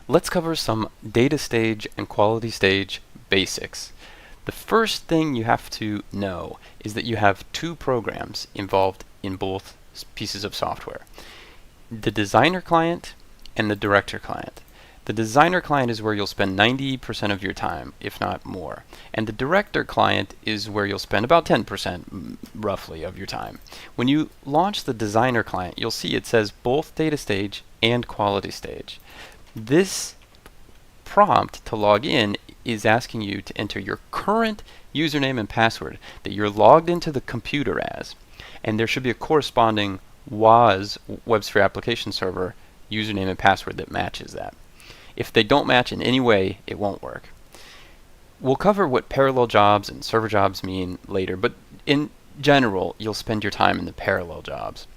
let's cover some data stage and quality stage basics. The first thing you have to know is that you have two programs involved in both pieces of software: the designer client and the director client. The designer client is where you'll spend 90% of your time, if not more. And the director client is where you'll spend about 10% roughly of your time. When you launch the designer client, you'll see it says both data stage and quality stage. This prompt to log in is asking you to enter your current username and password that you're logged into the computer as. And there should be a corresponding WAS, WebSphere Application Server, username and password that matches that. If they don't match in any way, it won't work. We'll cover what parallel jobs and server jobs mean later, but in general, you'll spend your time in the parallel jobs.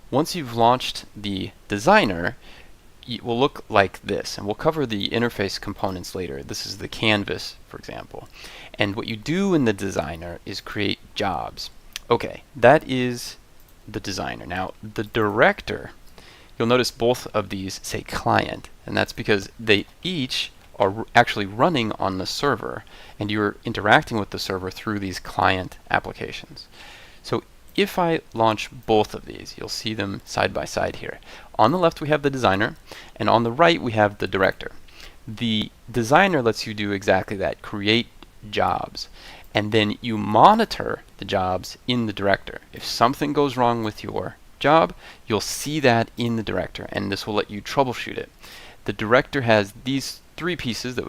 Once you've launched the designer, it will look like this, and we'll cover the interface components later. This is the canvas, for example. And what you do in the designer is create jobs. Okay, that is the designer. Now, the director, you'll notice both of these say client, and that's because they each are actually running on the server, and you're interacting with the server through these client applications. So if I launch both of these, you'll see them side by side here. On the left we have the designer, and on the right we have the director. The designer lets you do exactly that, create jobs, and then you monitor the jobs in the director. If something goes wrong with your job, you'll see that in the director, and this will let you troubleshoot it. The director has these three pieces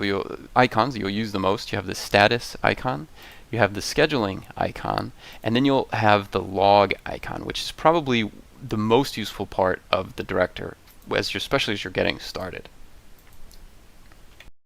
icons that you'll use the most. You have the status icon, you have the scheduling icon, and then you'll have the log icon, which is probably the most useful part of the director, especially as you're getting started.